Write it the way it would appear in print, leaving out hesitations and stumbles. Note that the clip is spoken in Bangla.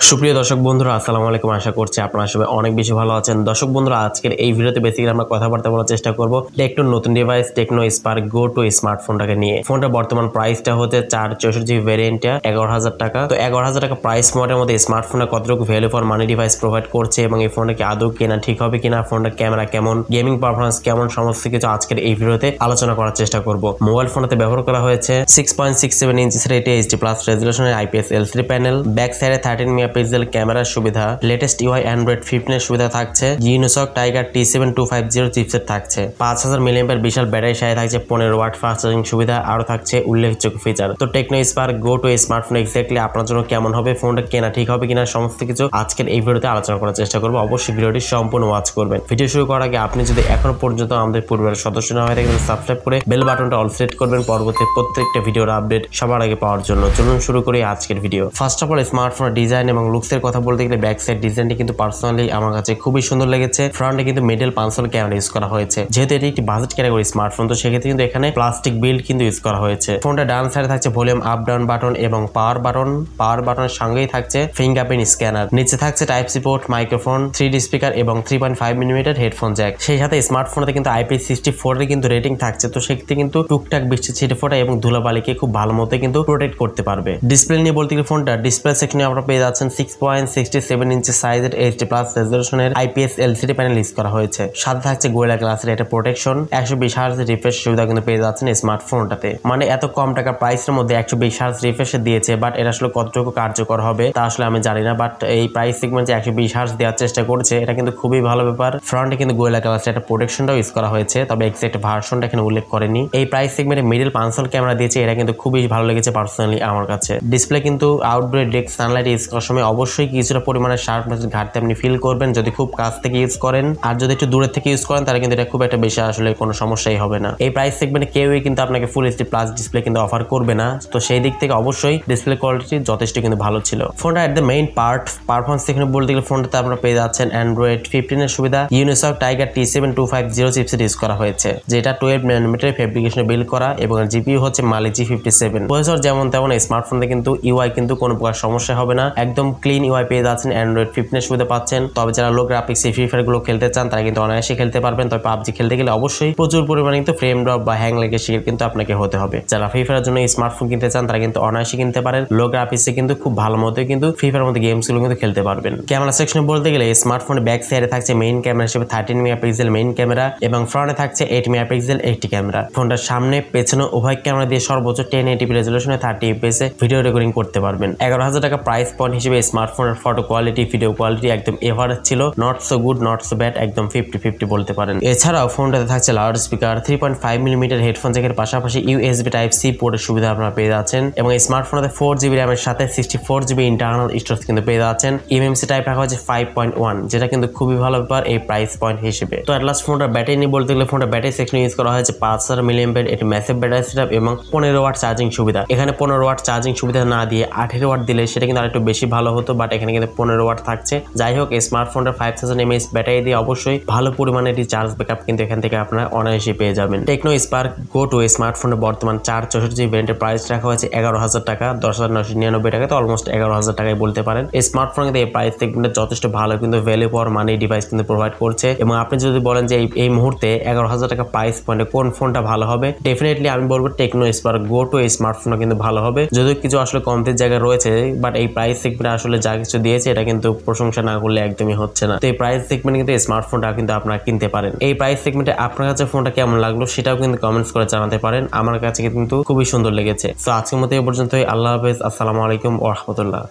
সুপ্রিয় দর্শক বন্ধুরা আসসালামু আলাইকুম। আশা করছি আপনারা সবাই অনেক বেশি ভালো আছেন। দর্শক বন্ধুরা, আজকের এই ভিডিওতে বেসিক্যালি আমরা কথাবার্তা বলার চেষ্টা করব টেকনোর নতুন ডিভাইস টেকনো স্পার্ক গো 2 স্মার্টফোনটাকে নিয়ে। ফোনটা বর্তমান প্রাইসটা হচ্ছে 464GB ভ্যারিয়েন্টটা 11,000 টাকা। তো 11,000 টাকা প্রাইস মডেলের মধ্যে স্মার্টফোনটা কতটুকু value for money device provide করছে এবং এই ফোনটা কি আদৌ কেনা ঠিক হবে কিনা, ফোনটা ক্যামেরা কেমন, গেমিং পারফরমেন্স কেমন, সমস্ত কিছু আজকের এই ভিডিওতে আলোচনা করার চেষ্টা করব। মোবাইল ফোনটাতে ব্যবহার করা হয়েছে 6.67 ইঞ্চির এইচডি প্লাস রেজুলেশনের IPS LCD প্যানেল, ব্যাক সাইডে 13 মেগাপিক্সেল ক্যামেরা সুবিধা, লেটেস্ট UI অ্যান্ড্রয়েড 15 এর সুবিধা থাকছে, জিনোসক টাইগার T7250 চিপসেট থাকছে, 5000 mAh বিশাল ব্যাটারি সাথে থাকছে, 15 ওয়াট ফাস্ট চার্জিং সুবিধা, আরো থাকছে উল্লেখযোগ্য ফিচার। তো টেকনো স্পার্ক গো 2 স্মার্টফোন এক্স্যাক্টলি আপনার জন্য কেমন হবে, ফোনটা কেনা ঠিক হবে কিনা, সমস্ত কিছু আজকের এই ভিডিওতে আলোচনা করার চেষ্টা করব। অবশ্যই ভিডিওটি সম্পূর্ণ ওয়াচ করবেন। ভিডিও শুরু করার আগে আপনি যদি এখনো পর্যন্ত আমাদের পরিবারের সদস্য না হয়ে থাকেন সাবস্ক্রাইব করে বেল বাটনটা অল সেট করবেন পরবর্তী প্রত্যেকটা ভিডিওর আপডেট সবার আগে পাওয়ার জন্য। চলুন শুরু করি আজকের ভিডিও। ফার্স্ট অফ অল স্মার্টফোনের ডিজাইন এবং লুকসের কথা বলতে গেলে ব্যাক সাইড ডিজাইনটি কিন্তু পার্সোনালি আমার কাছে খুবই সুন্দর লেগেছে। ফ্রন্টে কিন্তু মিডল পাঁচল ক্যামেরা ইউজ করা হয়েছে, যেহেতু এটি একটি বাজেট ক্যাটাগরি স্মার্টফোন তো সেক্ষেত্রে কিন্তু এখানে প্লাস্টিক বিল্ড কিন্তু ইউজ করা হয়েছে। ফোনটা ডান সাইডে থাকছে ভলিউম আপ ডাউন বাটন এবং পাওয়ার বাটনের সঙ্গেই থাকছে ফিঙ্গারপ্রিন্ট স্ক্যানার। নিচে থাকছে type C port, microphone, 3D speaker এবং 3.5mm হেডফোন জ্যাক। সেই সাথে স্মার্টফোনে কিন্তু IP64 এর কিন্তু রেটিং থাকছে, তো সেক্ষেত্রে কিন্তু টুকটাক বৃষ্টি ছিটে ফোটা এবং ধুলাবালিকে খুব ভালো মতো কিন্তু প্রোটেক্ট করতে পারবে। ডিসপ্লে নিয়ে বলতে গেলে ফোনটা ডিসপ্লে সেকশনে আপনারা পেয়ে যাচ্ছেন 6.67 ইঞ্চি সাইজের এইচডি প্লাস রেজুলেশনের IPS LCD প্যানেল ইউজ করা হয়েছে। সাথে থাকছে গোরিলা গ্লাসের একটা প্রোটেকশন, 120 হার্জ রিফ্রেশ সুবিধা কিন্তু পেয়ে যাচ্ছেন স্মার্টফোনটাতে। মানে এত কম টাকা প্রাইসের মধ্যে 120 হার্জ রিফ্রেশ দিয়েছে, বাট এটা আসলে কতটুকু কার্যকর হবে তা আসলে আমি জানি না, বাট এই প্রাইস সেগমেন্টে 120 হার্জ দেওয়ার চেষ্টা করছে, এটা কিন্তু খুবই ভালো ব্যাপার। ফ্রন্টে কিন্তু গোরিলা গ্লাসের একটা প্রোটেকশনটাও ইউজ করা হয়েছে, তবে এক্সাক্ট ভার্সনটা এখানে উল্লেখ করেনি। এই প্রাইস সেগমেন্টে মিডল পাঁচল ক্যামেরা দিয়েছে, এটা কিন্তু খুবই ভালো লেগেছে পার্সোনালি আমার কাছে। ডিসপ্লে কিন্তু আউটডোর ডেস্ক সানলাইট ইউজ করার সময় অবশ্যই কিছুটা পরিমাণে শার্পনেসের ঘাটতি আপনি ফিল করবেন যদি খুব কাছ থেকে ইউজ করেন, আর যদি একটু দূরের থেকে ইউজ করেন তাহলে কিন্তু এটা খুব একটা বেশি আসলে কোনো সমস্যাই হবে না। এই প্রাইস সেগমেন্টে কেউই কিন্তু আপনাকে ফুল এইচডি প্লাস ডিসপ্লে কিন্তু অফার করবে না, তো সেই দিক থেকে অবশ্যই ডিসপ্লে কোয়ালিটি যথেষ্ট কিন্তু ভালো ছিল। ফোনটা এট দ্য মেইন পারফরমেন্স এখানে বলতে গেলে ফোনটাতে আপনারা পেয়ে যাচ্ছেন অ্যান্ড্রয়েড 15 এর সুবিধা, Unisoc tiger T7250 chipset use করা হয়েছে, যেটা 12nm ফেব্রিকেশনে বিল্ড করা এবং জিপিইউ হচ্ছে মালিক G57। প্রসেসর যেমন তেমন স্মার্টফোনে কিন্তু UI কিন্তু কোনো প্রকার সমস্যা হবে না, একদম ক্লিন UI পেয়ে যাচ্ছেন। অ্যান্ড্রয়েড 15 এর সুবিধা পাচ্ছেন, তবে যারা লো গ্রাফিক্স ফ্রি ফায়ার গুলো খেলতে চান তারা কিন্তু অনায়াসে খেলতে পারবেন। তবে পাবজি খেলতে গেলে অবশ্যই প্রচুর পরিমাণে কিন্তু ফ্রেম ড্রপ বা হ্যাং লেগে শিখে কিন্তু আপনাকে হতে হবে। যারা ফ্রি ফায়ারের জন্য স্মার্টফোন কিনতে চান তারা কিন্তু অনায়াসে কিনতে পারেন, লো গ্রাফিক্সে কিন্তু খুব ভালো মতো কিন্তু ফ্রি ফায়ারের মতো গেমস গুলো কিন্তু খেলতে পারবেন। ক্যামেরা সেকশনে বলতে গেলে স্মার্টফোনের ব্যাক সাইডে থাকছে মেইন ক্যামেরা হিসেবে 13 মেগাপিক্সেল মেইন ক্যামেরা এবং ফ্রন্টে থাকছে 8 মেগাপিক্সেল এইচডি ক্যামেরা। ফোনটার সামনে পেছনে উভয় ক্যামেরা দিয়ে সর্বোচ্চ 1080p রেজুলেশনে 30 fps ভিডিও রেকর্ডিং করতে পারবেন। 11,000 টাকা প্রাইস পয়েন্ট হিসেবে স্মার্টফোনের ফটো কোয়ালিটি ভিডিও কোয়ালিটি একদম এভারেজ ছিল, not so good not so bad, একদম 50-50 বলতে পারেন। এছাড়াও ফোনটাতে থাকছে লাউড স্পিকার, 3.5mm হেডফোন জ্যাকের পাশাপাশি USB টাইপ সি পোর্টের সুবিধা আপনারা পেয়ে যাচ্ছেন এবং স্মার্টফোনে 4GB র্যামের সাথে 64GB ইন্টারনাল স্টোরেজ কিন্তু পেয়ে যাচ্ছেন। eMMC টাইপ রাখা হয়েছে 5.1, যেটা কিন্তু খুবই ভালো ব্যাপার এই প্রাইস পয়েন্ট হিসেবে। তো এট লাস্ট ফোনটার ব্যাটারি নিয়ে বলতে গেলে ফোনটা ব্যাটারি সেকশনে ইউজ করা হয়েছে 5000 mAh, এটি ম্যাসিভ ব্যাটারি সেটআপ এবং 15 ওয়াট চার্জিং সুবিধা। এখানে 15 ওয়াট চার্জিং সুবিধা না দিয়ে 18 ওয়াট দিলে সেটা কিন্তু আরেকটু বেশি ভালো হতো, বাট এখানে কিন্তু 15 ওয়াট থাকছে। যাই হোক, স্মার্টফোনটা 5000 mAh ব্যাটারি দিয়ে অবশ্যই ভালো পরিমাণে এটি চার্জ ব্যাকআপ কিন্তু এখান থেকে আপনারা অনায়াসে পেয়ে যাবেন। টেকনো স্পার্ক গো 2 স্মার্টফোনের বর্তমান 464GB ভ্যারিয়েন্টের প্রাইস রাখা হয়েছে 11,000 টাকা, 10,999 টাকা, তো অলমোস্ট 11,000 টাকায় বলতে পারেন। স্মার্টফোন কিন্তু এই প্রাইস সেগমেন্টে যথেষ্ট ভালো কিন্তু ভ্যালু ফর মানি ডিভাইস কিন্তু প্রোভাইড করছে এবং আপনি যদি বলেন যে এই মুহূর্তে 11,000 টাকা প্রাইস পয়েন্টে কোন ফোনটা ভালো হবে, ডেফিনেটলি আমি বলবো টেকনো স্পার্ক গো 2 স্মার্টফোনটা কিন্তু ভালো হবে। যদিও কিছু আসলে কমতির জায়গায় রয়েছে, বাট এই প্রাইস সেগমেন্টে আসলে যা কিছু দিয়েছে এটা কিন্তু প্রশংসা না করলে একদমই হচ্ছে না। তো এই প্রাইস সেগমেন্টে কিন্তু স্মার্টফোনটা কিন্তু আপনারা কিনতে পারেন। এই প্রাইস সেগমেন্টে আপনার কাছে ফোনটা কেমন লাগলো সেটাও কিন্তু কমেন্টস করে জানাতে পারেন। আমার কাছে কিন্তু খুবই সুন্দর লেগেছে। তো আজকের মতো এই পর্যন্তই। আল্লাহ হাফেজ, আসসালামু আলাইকুম ওয়া রাহমাতুল্লাহ।